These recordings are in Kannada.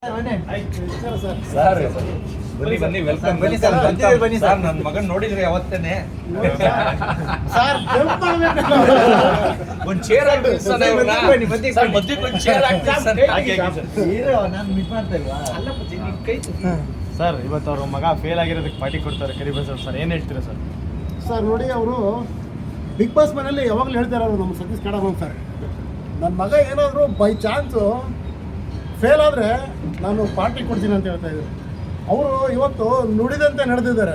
ಸರ್ ಬನ್ನಿ ವೆಲ್ಕಮ್ ಬನ್ನಿ ಸರ್. ನನ್ನ ಮಗನ್ ನೋಡಿದ್ರಿ ಅವತ್ತೇನೆ. ಒಂದ್ ಚೇರ್ ಸರ್ ಇವತ್ತು ಅವ್ರ ಮಗ ಫೇಲ್ ಆಗಿರೋದಕ್ಕೆ ಪಾರ್ಟಿ ಕೊಡ್ತಾರೆ ಕರಿಬೇಸರ್ ಸರ್, ಏನ್ ಹೇಳ್ತೀರಾ ಸರ್? ಸರ್ ನೋಡಿ, ಅವರು ಬಿಗ್ ಬಾಸ್ ಮನೇಲಿ ಯಾವಾಗಲೂ ಹೇಳ್ತಾರೆ ಅವರು ನಮ್ಮ ಸತೀಶ್ ಕಡಬ ಸರ್, ನನ್ನ ಮಗ ಏನಾದರೂ ಬೈ ಚಾನ್ಸು ಫೇಲ್ ಆದರೆ ನಾನು ಪಾರ್ಟಿ ಕೊಡ್ತೀನಿ ಅಂತ ಹೇಳ್ತಾ ಇದ್ದಾರೆ. ಅವರು ಇವತ್ತು ನುಡಿದಂತೆ ನಡೆದಿದ್ದಾರೆ.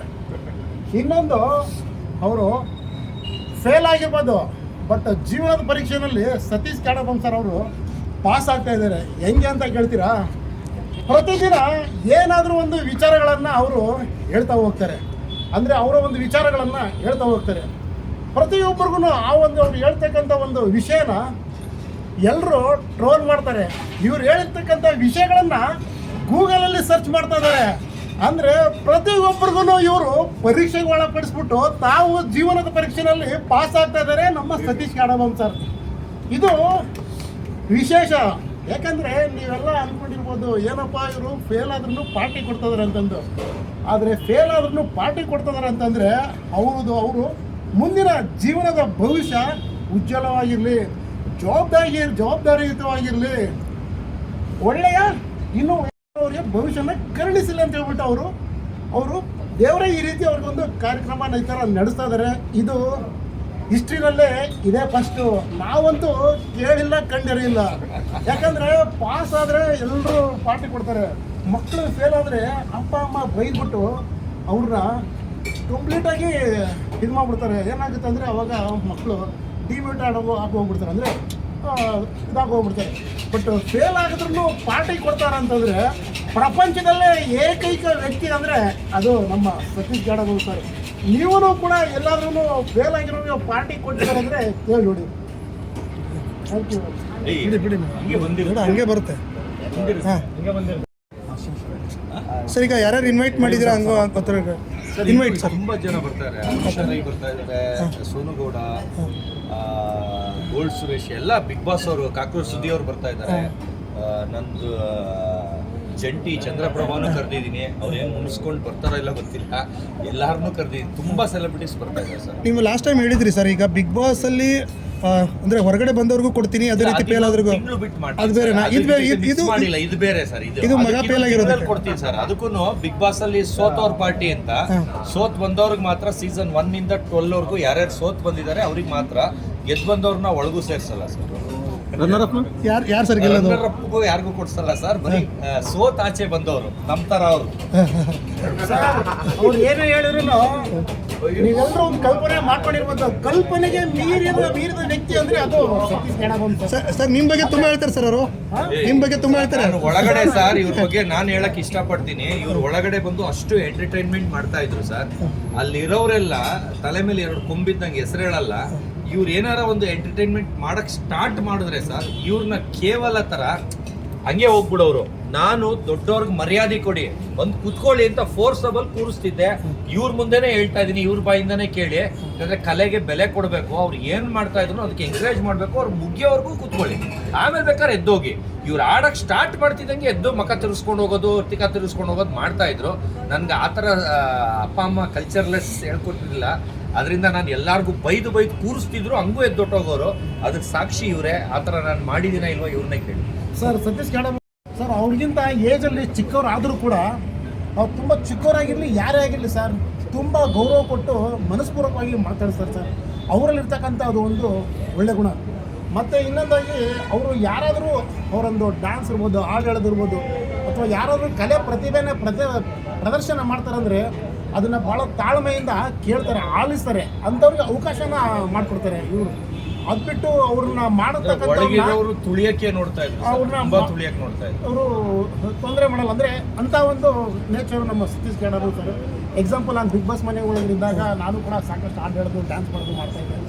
ಇನ್ನೊಂದು, ಅವರು ಫೇಲ್ ಆಗಿರ್ಬೋದು, ಬಟ್ ಜೀವನದ ಪರೀಕ್ಷೆಯಲ್ಲಿ ಸತೀಶ್ ಕಡಬ ಸರ್ ಅವರು ಪಾಸ್ ಆಗ್ತಾ ಇದ್ದಾರೆ. ಹೆಂಗೆ ಅಂತ ಕೇಳ್ತೀರಾ? ಪ್ರತಿದಿನ ಏನಾದರೂ ಒಂದು ವಿಚಾರಗಳನ್ನು ಅವರು ಹೇಳ್ತಾ ಹೋಗ್ತಾರೆ. ಅಂದರೆ ಅವರ ಒಂದು ವಿಚಾರಗಳನ್ನು ಹೇಳ್ತಾ ಹೋಗ್ತಾರೆ. ಪ್ರತಿಯೊಬ್ಬರಿಗೂ ಆ ಒಂದು ಅವ್ರು ಹೇಳ್ತಕ್ಕಂಥ ಒಂದು ವಿಷಯನ ಎಲ್ಲರೂ ಟ್ರೋಲ್ ಮಾಡ್ತಾರೆ. ಇವ್ರು ಹೇಳಿರ್ತಕ್ಕಂಥ ವಿಷಯಗಳನ್ನು ಗೂಗಲಲ್ಲಿ ಸರ್ಚ್ ಮಾಡ್ತಾ ಇದ್ದಾರೆ. ಅಂದರೆ ಪ್ರತಿಯೊಬ್ಬರಿಗೂ ಇವರು ಪರೀಕ್ಷೆಗೆ ಒಳಪಡಿಸ್ಬಿಟ್ಟು ತಾವು ಜೀವನದ ಪರೀಕ್ಷೆಯಲ್ಲಿ ಪಾಸ್ ಆಗ್ತಾ ಇದ್ದಾರೆ ನಮ್ಮ ಸತೀಶ್ ಕಡಬ ಸರ್. ಇದು ವಿಶೇಷ. ಯಾಕಂದರೆ ನೀವೆಲ್ಲ ಅಂದ್ಕೊಂಡಿರ್ಬೋದು, ಏನಪ್ಪ ಇವರು ಫೇಲ್ ಆದ್ರೂ ಪಾರ್ಟಿ ಕೊಡ್ತಿದ್ದಾರೆ ಅಂತಂದು. ಆದರೆ ಫೇಲ್ ಆದ್ರೂ ಪಾರ್ಟಿ ಕೊಡ್ತಿದ್ದಾರೆ ಅಂತಂದರೆ ಅವರು ಮುಂದಿನ ಜೀವನದ ಭವಿಷ್ಯ ಉಜ್ವಲವಾಗಿರಲಿ, ಜವಾಬ್ದಾರಿಯುತವಾಗಿರಲಿ, ಒಳ್ಳೆಯ ಇನ್ನೂ ಅವರಿಗೆ ಭವಿಷ್ಯನ ಕರುಣಿಸಲಿ ಅಂತ ಹೇಳ್ಬಿಟ್ಟು ಅವರು ದೇವರೇ ಈ ರೀತಿ ಅವ್ರಿಗೊಂದು ಕಾರ್ಯಕ್ರಮನ ಈ ಥರ ನಡೆಸ್ತಾ ಇದ್ದಾರೆ. ಇದು ಹಿಸ್ಟ್ರಿನಲ್ಲೇ ಇದೇ ಫಸ್ಟು. ನಾವಂತೂ ಕೇಳಿಲ್ಲ ಕಂಡಿರಲಿಲ್ಲ. ಯಾಕಂದರೆ ಪಾಸ್ ಆದರೆ ಎಲ್ಲರೂ ಪಾರ್ಟಿ ಕೊಡ್ತಾರೆ. ಮಕ್ಕಳು ಫೇಲ್ ಆದರೆ ಅಪ್ಪ ಅಮ್ಮ ಬೈದ್ಬಿಟ್ಟು ಅವ್ರನ್ನ ಕಂಪ್ಲೀಟಾಗಿ ಇದು ಮಾಡಿಬಿಡ್ತಾರೆ. ಏನಾಗುತ್ತೆ ಅಂದರೆ ಅವಾಗ ಮಕ್ಕಳು ಡಿಮ್ಯೂಟ್ ಹೋಗ್ಬಿಡ್ತಾರೆ, ಅಂದರೆ ಇದಾಗೋಗ್ಬಿಡ್ತಾರೆ. ಬಟ್ ಫೇಲ್ ಆಗಿದ್ರೂ ಪಾರ್ಟಿ ಕೊಡ್ತಾರೆ ಅಂತಂದರೆ ಪ್ರಪಂಚದಲ್ಲೇ ಏಕೈಕ ವ್ಯಕ್ತಿ ಅಂದರೆ ಅದು ನಮ್ಮ ಸತೀಶ್ ಕಡಬ ಸರ್. ನೀವೂ ಕೂಡ ಎಲ್ಲಾದ್ರೂ ಫೇಲ್ ಆಗಿರೋ ಪಾರ್ಟಿ ಕೊಟ್ಟಿದ್ದಾರೆ ಅಂದರೆ ಕೇಳಿ ನೋಡಿ. Thank you. ಬಿಡಿ ಹಂಗೆ ಬರುತ್ತೆ. ಹಾಂ ಸರ್, ಈಗ ಯಾರ್ಯಾರು ಇನ್ವೈಟ್ ಮಾಡಿದ್ದೀರಾ ಹಂಗೋ ಗೊತ್ತಿರ ಇನ್ವೈಟ್ ಸರ್? ತುಂಬ ಜನ ಬರ್ತಾರೆ. ಅಕ್ಷರೈ ಬರ್ತಾ ಇದ್ದಾರೆ, ಸೋನುಗೌಡ, ಗೋಲ್ಡ್ ಸುರೇಶ್, ಎಲ್ಲ ಬಿಗ್ ಬಾಸ್ ಅವರು, ಕಾಕ್ರೋಚ್ ಸುದ್ದಿ ಅವರು ಬರ್ತಾ ಇದ್ದಾರೆ. ನಂದು ಜಂಟಿ ಚಂದ್ರಪ್ರಭಾನು ಕರೆದಿದ್ದೀನಿ. ಅವ್ರು ಏನು ಮುನ್ಸ್ಕೊಂಡು ಬರ್ತಾರೋ ಇಲ್ಲ ಗೊತ್ತಿಲ್ಲ, ಎಲ್ಲಾರನ್ನೂ ಕರೆದಿದ್ದೀನಿ. ತುಂಬ ಸೆಲೆಬ್ರಿಟೀಸ್ ಬರ್ತಾ ಇದ್ದಾರೆ ಸರ್. ನೀವು ಲಾಸ್ಟ್ ಟೈಮ್ ಹೇಳಿದ್ರಿ ಸರ್, ಈಗ ಬಿಗ್ ಬಾಸ್ ಅಲ್ಲಿ ಅಂದ್ರೆ ಹೊರಗಡೆ ಬಂದವ್ರಿಗೂ ಕೊಡ್ತೀನಿ, ಅದೇ ರೀತಿ ಫೇಲ್ ಆದ್ರಿಗೂ ಅದು ಬೇರೆ. ಇದು ಬೇರೆ ಸರ್. ಇದು ಮಗ ಫೇಲ್ ಆಗಿರೋದು ಕೊಡ್ತೀನಿ ಸರ್. ಅದಕ್ಕೂ ಬಿಗ್ ಬಾಸ್ ಅಲ್ಲಿ ಸೋತವ್ರ ಪಾರ್ಟಿ ಅಂತ, ಸೋತ್ ಬಂದವ್ರಿಗೆ ಮಾತ್ರ ಸೀಸನ್ 1 ಇಂದ 12 ವರೆಗೂ ಯಾರ್ಯಾರು ಸೋತ್ ಬಂದಿದ್ದಾರೆ ಅವ್ರಿಗೆ ಮಾತ್ರ, ಗೆದ್ದು ಬಂದವ್ರನ್ನ ಒಳಗೂ ಸೇರ್ಸಲ್ಲ ಸರ್. ಯಾರು ಸರ್ ರನ್ನರ್ಅಪ್ಗೂ ಯಾರಿಗೂ ಕೊಡ್ಸಲ್ಲ ಸರ್. ಬರೀ ಸೋತ್ ಆಚೆ ಬಂದವರು ನಮ್ಮ ತರ ಅವ್ರು ಏನು ಹೇಳಿದ್ರು ನೀವೆಲ್ಲರೂ ಒಂದು ಕಲ್ಪನೆ ಮಾಡ್ಕೊಂಡಿರ್ಬೋದು. ಕಲ್ಪನೆಗೆ ಮೀರಿದ ವ್ಯಕ್ತಿ ಅಂದ್ರೆ ಅದು ಸತೀಶ್ ಕಡಬ ಸರ್. ನಿಮ್ ಬಗ್ಗೆ ತುಂಬಾ ಹೇಳ್ತಾರೆ ಸರ್ ಅವರು, ನಿಮ್ ಬಗ್ಗೆ ತುಂಬಾ ಹೇಳ್ತಾರೆ. ಒಳಗಡೆ ಸರ್ ಇವ್ರ ಬಗ್ಗೆ ನಾನು ಹೇಳಕ್ ಇಷ್ಟಪಡ್ತೀನಿ. ಇವ್ರು ಒಳಗಡೆ ಬಂದು ಅಷ್ಟು ಎಂಟರ್ಟೈನ್ಮೆಂಟ್ ಮಾಡ್ತಾ ಇದ್ರು ಸರ್. ಅಲ್ಲಿರೋರೆಲ್ಲ ತಲೆ ಮೇಲೆ 2 ಕೊಂಬಿದ್ದಂಗೆ ಹೆಸರು ಹೇಳಲ್ಲ. ಇವ್ರು ಏನಾರ ಒಂದು ಎಂಟರ್ಟೈನ್ಮೆಂಟ್ ಮಾಡಕ್ ಸ್ಟಾರ್ಟ್ ಮಾಡಿದ್ರೆ ಸರ್, ಇವ್ರನ್ನ ಕೇವಲ ತರ ಹಂಗೆ ಹೋಗ್ಬಿಡೋರು. ನಾನು ದೊಡ್ಡವ್ರಿಗೆ ಮರ್ಯಾದೆ ಕೊಡಿ, ಬಂದು ಕುತ್ಕೊಳ್ಳಿ ಅಂತ ಫೋರ್ಸಬಲ್ ಕೂರಿಸ್ತಿದ್ದೆ. ಇವ್ರ ಮುಂದೆನೇ ಹೇಳ್ತಾ ಇದೀನಿ, ಇವ್ರ ಬಾಯಿಂದಾನೇ ಕೇಳಿ. ಯಾಕಂದ್ರೆ ಕಲೆಗೆ ಬೆಲೆ ಕೊಡಬೇಕು. ಅವ್ರು ಏನ್ ಮಾಡ್ತಾ ಇದ್ರು ಅದಕ್ಕೆ ಎಂಕರೇಜ್ ಮಾಡ್ಬೇಕು. ಅವ್ರು ಮುಗಿಯೋವರೆಗೂ ಕುತ್ಕೊಳ್ಳಿ, ಆಮೇಲೆ ಬೇಕಾದ್ರೆ ಎದ್ದೋಗಿ. ಇವ್ರು ಆಡಕ್ ಸ್ಟಾರ್ಟ್ ಮಾಡ್ತಿದ್ದಂಗೆ ಎದ್ದು ಮಕ ತಿರ್ಸ್ಕೊಂಡು ಹೋಗೋದು, ತಿಕ್ಕ ತಿರ್ಸ್ಕೊಂಡು ಹೋಗೋದು ಮಾಡ್ತಾ ಇದ್ರು. ನನ್ಗೆ ಆ ಥರ ಅಪ್ಪ ಅಮ್ಮ ಕಲ್ಚರ್ಲೆಸ್ ಹೇಳ್ಕೊಟ್ಟಿರಲಿಲ್ಲ. ಅದರಿಂದ ನಾನು ಎಲ್ಲರಿಗೂ ಬೈದು ಕೂರಿಸ್ತಿದ್ರು, ಹಂಗೂ ಎದ್ದೊಟ್ಟೋಗೋರು. ಅದಕ್ಕೆ ಸಾಕ್ಷಿ ಇವರೇ. ಆ ಥರ ನಾನು ಮಾಡಿದ್ದೀನ ಇಲ್ವಾ ಇವ್ರನ್ನೇ ಕೇಳಿ ಸರ್. ಸತೀಶ್ ಕಡಬ ಸರ್ ಅವ್ರಿಗಿಂತ ಏಜಲ್ಲಿ ಚಿಕ್ಕವ್ರು ಆದರೂ ಕೂಡ ಅವ್ರು ತುಂಬ ಚಿಕ್ಕವರಾಗಿರಲಿ, ಯಾರೇ ಆಗಿರಲಿ ಸರ್, ತುಂಬ ಗೌರವ ಕೊಟ್ಟು ಮನಸ್ಪೂರ್ವಕವಾಗಿ ಮಾತಾಡ್ತಾರೆ ಸರ್. ಅವರಲ್ಲಿರ್ತಕ್ಕಂಥ ಅದು ಒಂದು ಒಳ್ಳೆ ಗುಣ. ಮತ್ತು ಇನ್ನೊಂದಾಗಿ ಅವರು ಯಾರಾದರೂ ಅವರೊಂದು ಡ್ಯಾನ್ಸ್ ಇರ್ಬೋದು, ಹಾಡು ಹೇಳೋದಿರ್ಬೋದು, ಅಥವಾ ಯಾರಾದರೂ ಕಲೆ ಪ್ರತಿಭೆನ ಪ್ರದರ್ಶನ ಮಾಡ್ತಾರಂದರೆ ಅದನ್ನು ಭಾಳ ತಾಳ್ಮೆಯಿಂದ ಕೇಳ್ತಾರೆ, ಆಲಿಸ್ತಾರೆ, ಅಂಥವ್ರಿಗೆ ಅವಕಾಶನ ಮಾಡಿಕೊಡ್ತಾರೆ ಇವರು. ಅದು ಬಿಟ್ಟು ಅವ್ರನ್ನ ಮಾಡತಕ್ಕಂಥವ್ರು ತುಳಿಯಕ್ಕೆ ನೋಡ್ತಾ ಇದ್ರು, ಅವ್ರನ್ನ ತುಳಿಯಕ್ಕೆ ನೋಡ್ತಾ ಇದ್ರು. ಅವರು ತೊಂದರೆ ಮಾಡಲ್ಲ. ಅಂದರೆ ಅಂಥ ಒಂದು ನೇಚರ್ ನಮ್ಮ ಸತೀಶ್ ಕಡಬ ಸರ್. ಎಕ್ಸಾಂಪಲ್, ನಾನು ಬಿಗ್ ಬಾಸ್ ಮನೆ ಒಳಗಿದ್ದಾಗ ನಾನು ಕೂಡ ಸಾಕಷ್ಟು ಹಾಡು ಹೇಳೋದು, ಡ್ಯಾನ್ಸ್ ಮಾಡೋದು ಮಾಡ್ತಾಯಿದ್ದೆ.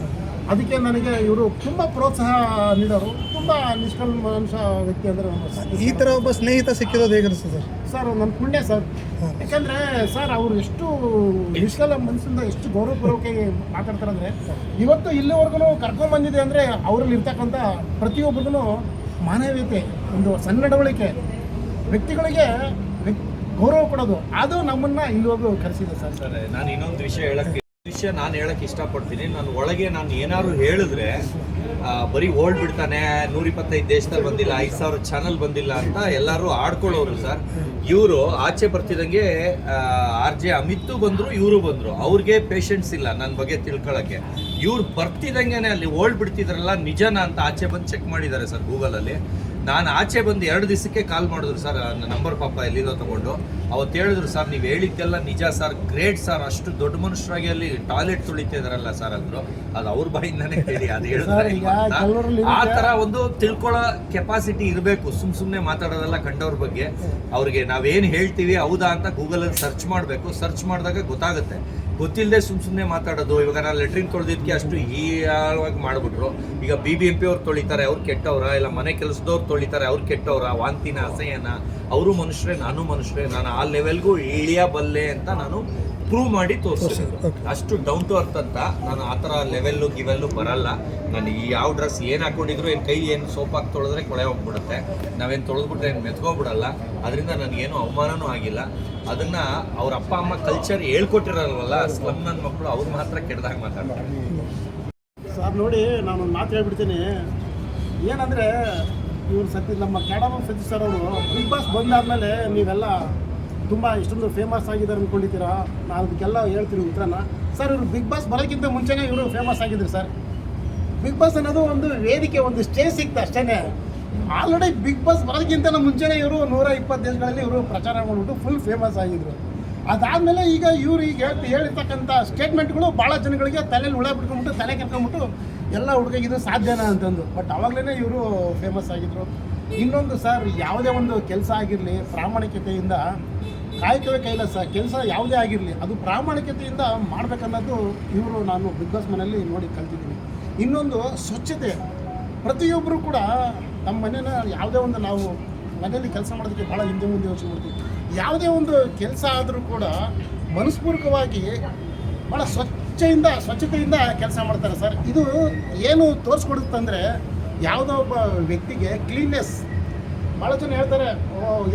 ಅದಕ್ಕೆ ನನಗೆ ಇವರು ತುಂಬ ಪ್ರೋತ್ಸಾಹ ನೀಡೋರು. ತುಂಬ ನಿಷ್ಕಲ್ಮಶ ವ್ಯಕ್ತಿ ಅಂದರೆ ನಮ್ಮ ಈ ಥರ ಒಬ್ಬ ಸ್ನೇಹಿತ ಸಿಕ್ಕಿರೋದು ಹೇಗಿರುತ್ತೆ ಸರ್? ನನ್ನ ಪುಣ್ಯ ಸರ್. ಯಾಕಂದರೆ ಸರ್ ಅವರು ಎಷ್ಟು ನಿಷ್ಕಲ ಮನಸ್ಸಿಂದ ಎಷ್ಟು ಗೌರವಪೂರ್ವಕವಾಗಿ ಮಾತಾಡ್ತಾರೆ ಅಂದರೆ, ಇವತ್ತು ಇಲ್ಲಿವರೆಗೂ ಕರ್ಕೊಂಡ್ಬಂದಿದೆ ಅಂದರೆ ಅವರಲ್ಲಿ ಇರ್ತಕ್ಕಂಥ ಪ್ರತಿಯೊಬ್ಬರಿಗೂ ಮಾನವೀಯತೆ, ಒಂದು ಸನ್ನಡವಳಿಕೆ, ವ್ಯಕ್ತಿಗಳಿಗೆ ಗೌರವ ಕೊಡೋದು ಅದು ನಮ್ಮನ್ನ ಇಲ್ಲಿವರೆಗೂ ಕರೆಸಿದೆ ಸರ್. ಸರ್ ನಾನು ಇನ್ನೊಂದು ನಾನು ಹೇಳಕ್ ಇಷ್ಟಪಡ್ತೀನಿ. ನಾನು ಒಳಗೆ ನಾನು ಏನಾದ್ರು ಹೇಳಿದ್ರೆ ಬರೀ ಓಲ್ಡ್ ಬಿಡ್ತಾನೆ, 125 ದೇಶದಲ್ಲಿ ಬಂದಿಲ್ಲ, 5000 ಚಾನಲ್ ಬಂದಿಲ್ಲ ಅಂತ ಎಲ್ಲರೂ ಆಡ್ಕೊಳ್ಳೋರು ಸರ್. ಇವರು ಆಚೆ ಬರ್ತಿದಂಗೆ RJ ಅಮಿತ್ ಬಂದ್ರು, ಇವರು ಬಂದ್ರು, ಅವ್ರಿಗೆ ಪೇಷನ್ಸ್ ಇಲ್ಲ ನನ್ನ ಬಗ್ಗೆ ತಿಳ್ಕೊಳಕ್ಕೆ. ಇವ್ರು ಬರ್ತಿದಂಗೆನೆ ಅಲ್ಲಿ ಓಲ್ಡ್ ಬಿಡ್ತಿದ್ರಲ್ಲ ನಿಜನಾ ಅಂತ ಆಚೆ ಬಂದು ಚೆಕ್ ಮಾಡಿದ್ದಾರೆ ಸರ್ ಗೂಗಲಲ್ಲಿ. ನಾನು ಆಚೆ ಬಂದು 2 ದಿವಸಕ್ಕೆ ಕಾಲ್ ಮಾಡಿದ್ರು ಸರ್, ನಂಬರ್ ಪಾಪ ಎಲ್ಲಿದೋ ತಗೊಂಡು. ಅವತ್ತು ಹೇಳಿದ್ರು ಸರ್ ನೀವು ಹೇಳಿದ್ದೆಲ್ಲ ನಿಜ ಸರ್, ಗ್ರೇಟ್ ಸರ್, ಅಷ್ಟು ದೊಡ್ಡ ಮನುಷ್ಯರಾಗಿ ಅಲ್ಲಿ ಟಾಯ್ಲೆಟ್ ತುಳಿತಿದಾರಲ್ಲ ಸರ್ ಅಂದ್ರು. ಅದು ಅವ್ರ ಬಾಯಿಂದಾನೇ ಹೇಳಿ ಅದು ಹೇಳಿದ್ರೆ ಆ ತರ ಒಂದು ತಿಳ್ಕೊಳ್ಳೋ ಕೆಪಾಸಿಟಿ ಇರಬೇಕು. ಸುಮ್ಮನೆ ಮಾತಾಡೋದೆಲ್ಲ ಕಂಡವ್ರ ಬಗ್ಗೆ. ಅವ್ರಿಗೆ ನಾವೇನು ಹೇಳ್ತೀವಿ ಹೌದಾ ಅಂತ ಗೂಗಲಲ್ಲಿ ಸರ್ಚ್ ಮಾಡಬೇಕು. ಸರ್ಚ್ ಮಾಡಿದಾಗ ಗೊತ್ತಾಗುತ್ತೆ. ಗೊತ್ತಿಲ್ಲದೆ ಸುಮ್ಮನೆ ಮಾತಾಡೋದು. ಇವಾಗ ನಾನು ಲೆಟ್ರಿನ್ ತೊಳೆದಿದ್ದಕ್ಕೆ ಅಷ್ಟು ಹೀಯಾಳವಾಗಿ ಮಾಡಿಬಿಟ್ರು. ಈಗ BBMP ಅವ್ರು ತೊಳಿತಾರೆ, ಅವ್ರು ಕೆಟ್ಟವ್ರ, ಇಲ್ಲ ಮನೆ ಕೆಲಸದವ್ರು ತೊಳಿತಾರೆ, ಅವ್ರು ಕೆಟ್ಟವ್ರ, ವಾಂತಿನ ಅಸಹ್ಯನ, ಅವರು ಮನುಷ್ಯರೇ ನಾನು ಮನುಷ್ಯರೇ, ನಾನು ಆ ಲೆವೆಲ್ಗೂ ಇಳಿಯಬಲ್ಲೆ ಅಂತ ನಾನು ಪ್ರೂವ್ ಮಾಡಿ ತೋರಿಸಿದ್ರು. ಅಷ್ಟು ಡೌನ್ ಟು ಅರ್ತ್ ಅಂತ. ನಾನು ಆ ಥರ ಗಿವೆಲ್ಲು ಬರಲ್ಲ. ನಾನು ಈ ಯಾವ ಡ್ರೆಸ್ ಏನು ಹಾಕೊಂಡಿದ್ರು, ಏನು ಕೈ ಏನು ಸೋಪಾಗಿ ತೊಳೆದ್ರೆ ಕೊಳೆ ಹೋಗ್ಬಿಡುತ್ತೆ. ನಾವೇನು ತೊಳೆದ್ಬಿಟ್ರೆ ಏನು ಮೆತ್ಕೋಬಿಡಲ್ಲ. ಅದರಿಂದ ನನಗೇನು ಅವಮಾನನೂ ಆಗಿಲ್ಲ. ಅದನ್ನು ಅವ್ರ ಅಪ್ಪ ಅಮ್ಮ ಕಲ್ಚರ್ ಹೇಳ್ಕೊಟ್ಟಿರಲ್ವಲ್ಲ, ಸ್ಲಮ್ ನನ್ನ ಮಕ್ಕಳು ಅವ್ರು ಮಾತ್ರ ಕೆಟ್ಟದಾಗ ಮಾತಾಡ್ತಾರೆ ಸರ್. ನೋಡಿ ನಾನು ಒಂದು ಮಾತು ಹೇಳ್ಬಿಡ್ತೀನಿ. ಏನಂದರೆ ಇವರು ನಮ್ಮ ಕ್ಯಾಡಮ್ ಸತೀಶ್ ಸರ್ ಅವರು ಬಿಗ್ ಬಾಸ್ ಬಂದಾದಮೇಲೆ ನೀವೆಲ್ಲ ತುಂಬ ಇಷ್ಟೊಂದು ಫೇಮಸ್ ಆಗಿದ್ದಾರೆ ಅಂದ್ಕೊಂಡಿದ್ದೀರಾ. ನಾನು ಅದಕ್ಕೆಲ್ಲ ಹೇಳ್ತೀನಿ ಉತ್ತರನ. ಸರ್ ಇವರು ಬಿಗ್ ಬಾಸ್ ಬರೋಕ್ಕಿಂತ ಮುಂಚೆನೇ ಇವರು ಫೇಮಸ್ ಆಗಿದ್ರು ಸರ್. ಬಿಗ್ ಬಾಸ್ ಅನ್ನೋದು ಒಂದು ವೇದಿಕೆ, ಒಂದು ಸ್ಟೇಜ್ ಸಿಕ್ತು ಅಷ್ಟೇ. ಆಲ್ರೆಡಿ ಬಿಗ್ ಬಾಸ್ ಬರೋದಕ್ಕಿಂತ ಮುಂಚೆನೇ ಇವರು 120 ದೇಶಗಳಲ್ಲಿ ಇವರು ಪ್ರಚಾರ ಮಾಡಿಬಿಟ್ಟು ಫುಲ್ ಫೇಮಸ್ ಆಗಿದ್ರು. ಅದಾದಮೇಲೆ ಈಗ ಇವರು ಈಗ ಹೇಳಿರ್ತಕ್ಕಂಥ ಸ್ಟೇಟ್ಮೆಂಟ್ಗಳು ಭಾಳ ಜನಗಳಿಗೆ ತಲೆಯಲ್ಲಿ ಹುಳ ಬಿಟ್ಕೊಂಡ್ಬಿಟ್ಟು ತಲೆ ಕೆರ್ಕೊಂಡ್ಬಿಟ್ಟು ಎಲ್ಲ ಹುಡುಗಿದ್ರು ಸಾಧ್ಯನಾ ಅಂತಂದು. ಬಟ್ ಆವಾಗಲೇ ಇವರು ಫೇಮಸ್ ಆಗಿದ್ರು. ಇನ್ನೊಂದು ಸರ್, ಯಾವುದೇ ಒಂದು ಕೆಲಸ ಆಗಿರಲಿ ಪ್ರಾಮಾಣಿಕತೆಯಿಂದ, ಕಾಯಕವೇ ಕೈಲಾಸ, ಕೆಲಸ ಯಾವುದೇ ಆಗಿರಲಿ ಅದು ಪ್ರಾಮಾಣಿಕತೆಯಿಂದ ಮಾಡಬೇಕನ್ನೋದು ಇವರು ನಾನು ಬಿಗ್ ಬಾಸ್ ಮನೆಯಲ್ಲಿ ನೋಡಿ ಕಲ್ತಿದ್ದೀನಿ. ಇನ್ನೊಂದು ಸ್ವಚ್ಛತೆ. ಪ್ರತಿಯೊಬ್ಬರು ಕೂಡ ನಮ್ಮ ಮನೇನ ಯಾವುದೇ ಒಂದು ನಾವು ಮನೆಯಲ್ಲಿ ಕೆಲಸ ಮಾಡೋದಕ್ಕೆ ಭಾಳ ಹಿಂದೆ ಮುಂದೆ ಯೋಚನೆ ಮಾಡ್ತೀವಿ. ಯಾವುದೇ ಒಂದು ಕೆಲಸ ಆದರೂ ಕೂಡ ಮನಸ್ಪೂರ್ವಕವಾಗಿ ಭಾಳ ಸ್ವಚ್ಛತೆಯಿಂದ ಕೆಲಸ ಮಾಡ್ತಾರೆ ಸರ್. ಇದು ಏನು ತೋರಿಸ್ಕೊಡುತ್ತಂದರೆ ಯಾವುದೋ ಒಬ್ಬ ವ್ಯಕ್ತಿಗೆ ಕ್ಲೀನ್ನೆಸ್. ಭಾಳ ಜನ ಹೇಳ್ತಾರೆ,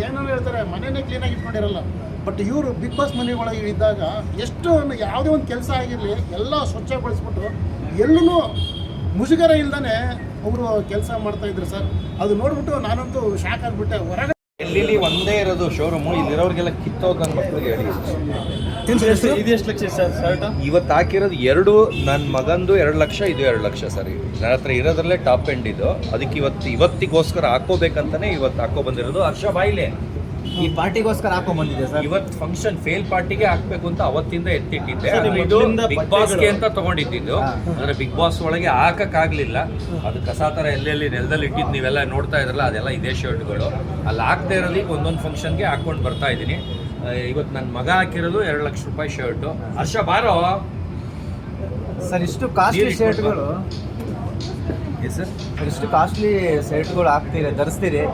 ಏನೋ ಹೇಳ್ತಾರೆ ಮನೆಯೇ ಕ್ಲೀನಾಗಿ ಇಟ್ಕೊಂಡಿರಲ್ಲ. ಬಟ್ ಇವರು ಬಿಗ್ ಬಾಸ್ ಮನೆ ಒಳಗೆ ಇದ್ದಾಗ ಎಷ್ಟು ಯಾವುದೇ ಒಂದು ಕೆಲಸ ಆಗಿರಲಿ ಎಲ್ಲ ಸ್ವಚ್ಛಗೊಳಿಸ್ಬಿಟ್ಟು ಎಲ್ಲೂ ಮುಜುಗರ ಇಲ್ದೇ ಅವರು ಕೆಲಸ ಮಾಡ್ತಾಯಿದ್ರು ಸರ್. ಅದು ನೋಡ್ಬಿಟ್ಟು ನಾನಂತೂ ಶಾಕ್ ಆಗಿಬಿಟ್ಟೆ. ಹೊರಗಡೆ ಎಲ್ಲಿ ಒಂದೇ ಇರೋದು ಶೋರೂಮು, ಇಲ್ಲಿರೋರಿಗೆಲ್ಲ ಕಿತ್ತೋದು ನನ್ನ ಮಕ್ಕಳಿಗೆ ಹೇಳಿ. ಇದು ಎಷ್ಟು ಲಕ್ಷ ಸರ್ ಶರ್ಟ್? ಇವತ್ತು ಹಾಕಿರೋದು 2, ನನ್ನ ಮಗಂದು 2 ಲಕ್ಷ, ಇದು 2 ಲಕ್ಷ ಸರ್. ನನ್ನ ಹತ್ರ ಇರೋದ್ರಲ್ಲೇ ಟಾಪ್ ಎಂಡ್ ಇದು. ಅದಕ್ಕೆ ಇವತ್ತಿಗೋಸ್ಕರ ಹಾಕೋಬೇಕಂತಾನೆ ಇವತ್ತು ಹಾಕೋ ಬಂದಿರೋದು. ಹರ್ಷ ಬಾಯಿಲೆ ಈ ಪಾರ್ಟಿಗೋಸ್ಕರ ಹಾಕೊಂಡ್ ಬಂದಿದೆ ಸರ್. ಇವತ್ತು ಫಂಕ್ಷನ್ ಫೇಲ್ ಪಾರ್ಟಿಗೆ ಹಾಕ್ಬೇಕು ಅಂತ ಅವತ್ತಿಂದ ಎತ್ತಿಟ್ಟಿದ್ದೆ. ಸರ್, ಇದು ಇದು ಮೊದಲಿಂದ ಬಿಗ್ ಬಾಸ್ಗೆ ಅಂತ ತಗೊಂಡಿದ್ದು. ಅಂದ್ರೆ ಬಿಗ್ ಬಾಸ್ ಒಳಗೆ ಹಾಕಕ್ಕಾಗ್ಲಿಲ್ಲ. ಅದು ಕಸ ಥರ ಎಲ್ಲೆಲ್ಲಿ ನೆಲದಲ್ಲಿ ಇಟ್ಟಿದ್ದು ನೀವೆಲ್ಲ ನೋಡ್ತಾ ಇದ್ರಲ್ಲ, ಅದೆಲ್ಲ ಇದೇ ಶರ್ಟ್ಗಳು. ಅಲ್ಲಿ ಹಾಕ್ತಾ ಇರೋದು ಈಗ ಒಂದೊಂದು ಫಂಕ್ಷನ್ಗೆ ಹಾಕೊಂಡು ಬರ್ತಾ ಇದ್ದೀನಿ. ಇವತ್ತು ನನ್ನ ಮಗ ಹಾಕಿರೋದು 2 ಲಕ್ಷ ರೂಪಾಯಿ ಶರ್ಟು. ಹರ್ಷ ಬಾರೋ ಸರ್. ಇಷ್ಟು ಕಾಸ್ಟ್ಲಿ ಶರ್ಟ್ಗಳು ಸರ್, ಇಷ್ಟು ಕಾಸ್ಟ್ಲಿ ಶರ್ಟ್ಗಳು ಹಾಕ್ತೀರಿ, ಧರಿಸ್ತೀರಿ.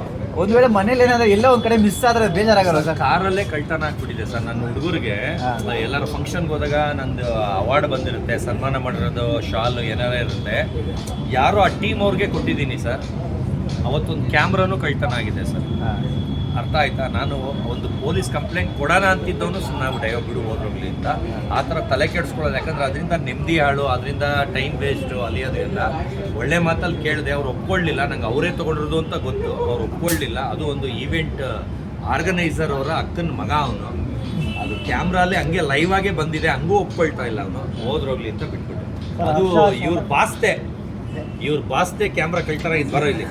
ಒಂದ್ ವೇಳೆ ಮನೇಲಿ ಏನಾದ್ರೆ ಎಲ್ಲ ಒಂದ್ ಕಡೆ ಮಿಸ್ ಆದ್ರೆ ಬೇಜಾರಾಗಲ್ಲ ಸರ್? ಕಾರಲ್ಲೇ ಕಳ್ತನ ಆಗ್ಬಿಟ್ಟಿದೆ ಸರ್. ನನ್ನ ಹುಡುಗರಿಗೆ ಎಲ್ಲರೂ ಫಂಕ್ಷನ್ಗೆ ಹೋದಾಗ ನಂದು ಅವಾರ್ಡ್ ಬಂದಿರುತ್ತೆ, ಸನ್ಮಾನ ಮಾಡಿರೋದು, ಶಾಲು ಏನಾರ ಇರುತ್ತೆ. ಯಾರೋ ಆ ಟೀಮ್ ಅವ್ರಿಗೆ ಕೊಟ್ಟಿದ್ದೀನಿ ಸರ್. ಅವತ್ತೊಂದು ಕ್ಯಾಮ್ರಾನು ಕಳ್ತನ ಆಗಿದೆ ಸರ್. ಅರ್ಥ ಆಯ್ತಾ? ನಾನು ಒಂದು ಪೊಲೀಸ್ ಕಂಪ್ಲೇಂಟ್ ಕೊಡೋಣ ಅಂತಿದ್ದವನು ಸುಮ್ಮನೆ ಬಿಡು ಹೋದ್ರೋಗ್ಲಿ ಅಂತ. ಆ ಥರ ತಲೆ ಕೆಡಿಸ್ಕೊಳ್ಳೋದು. ಯಾಕಂದ್ರೆ ಅದರಿಂದ ನೆಮ್ಮದಿ ಹಾಳು, ಅದರಿಂದ ಟೈಮ್ ವೇಸ್ಟು, ಅಲಿಯೋದ್ರಿಂದ. ಒಳ್ಳೆ ಮಾತಲ್ಲಿ ಕೇಳಿದೆ, ಅವ್ರು ಒಪ್ಕೊಳ್ಳಿಲ್ಲ. ನಂಗೆ ಅವರೇ ತೊಗೊಂಡಿರೋದು ಅಂತ ಗೊತ್ತು, ಅವ್ರು ಒಪ್ಕೊಳ್ಳಿಲ್ಲ. ಅದು ಒಂದು ಈವೆಂಟ್ ಆರ್ಗನೈಸರ್ ಅವರ ಅಕ್ಕನ ಮಗ ಅವನು. ಅದು ಕ್ಯಾಮ್ರಾಲೇ ಹಂಗೆ ಲೈವ್ ಆಗೇ ಬಂದಿದೆ, ಹಂಗೂ ಒಪ್ಕೊಳ್ತಾ ಇಲ್ಲ ಅವನು. ಹೋದ್ರೋಗ್ಲಿ ಅಂತ ಬಿಟ್ಬಿಟ್ಟು. ಅದು ಇವ್ರ ಬಾಸ್ತೆ ಕ್ಯಾಮ್ರಾ ಕಳ್ತಾರ ಇದು ಬರೋ ಇಲ್ಲಿ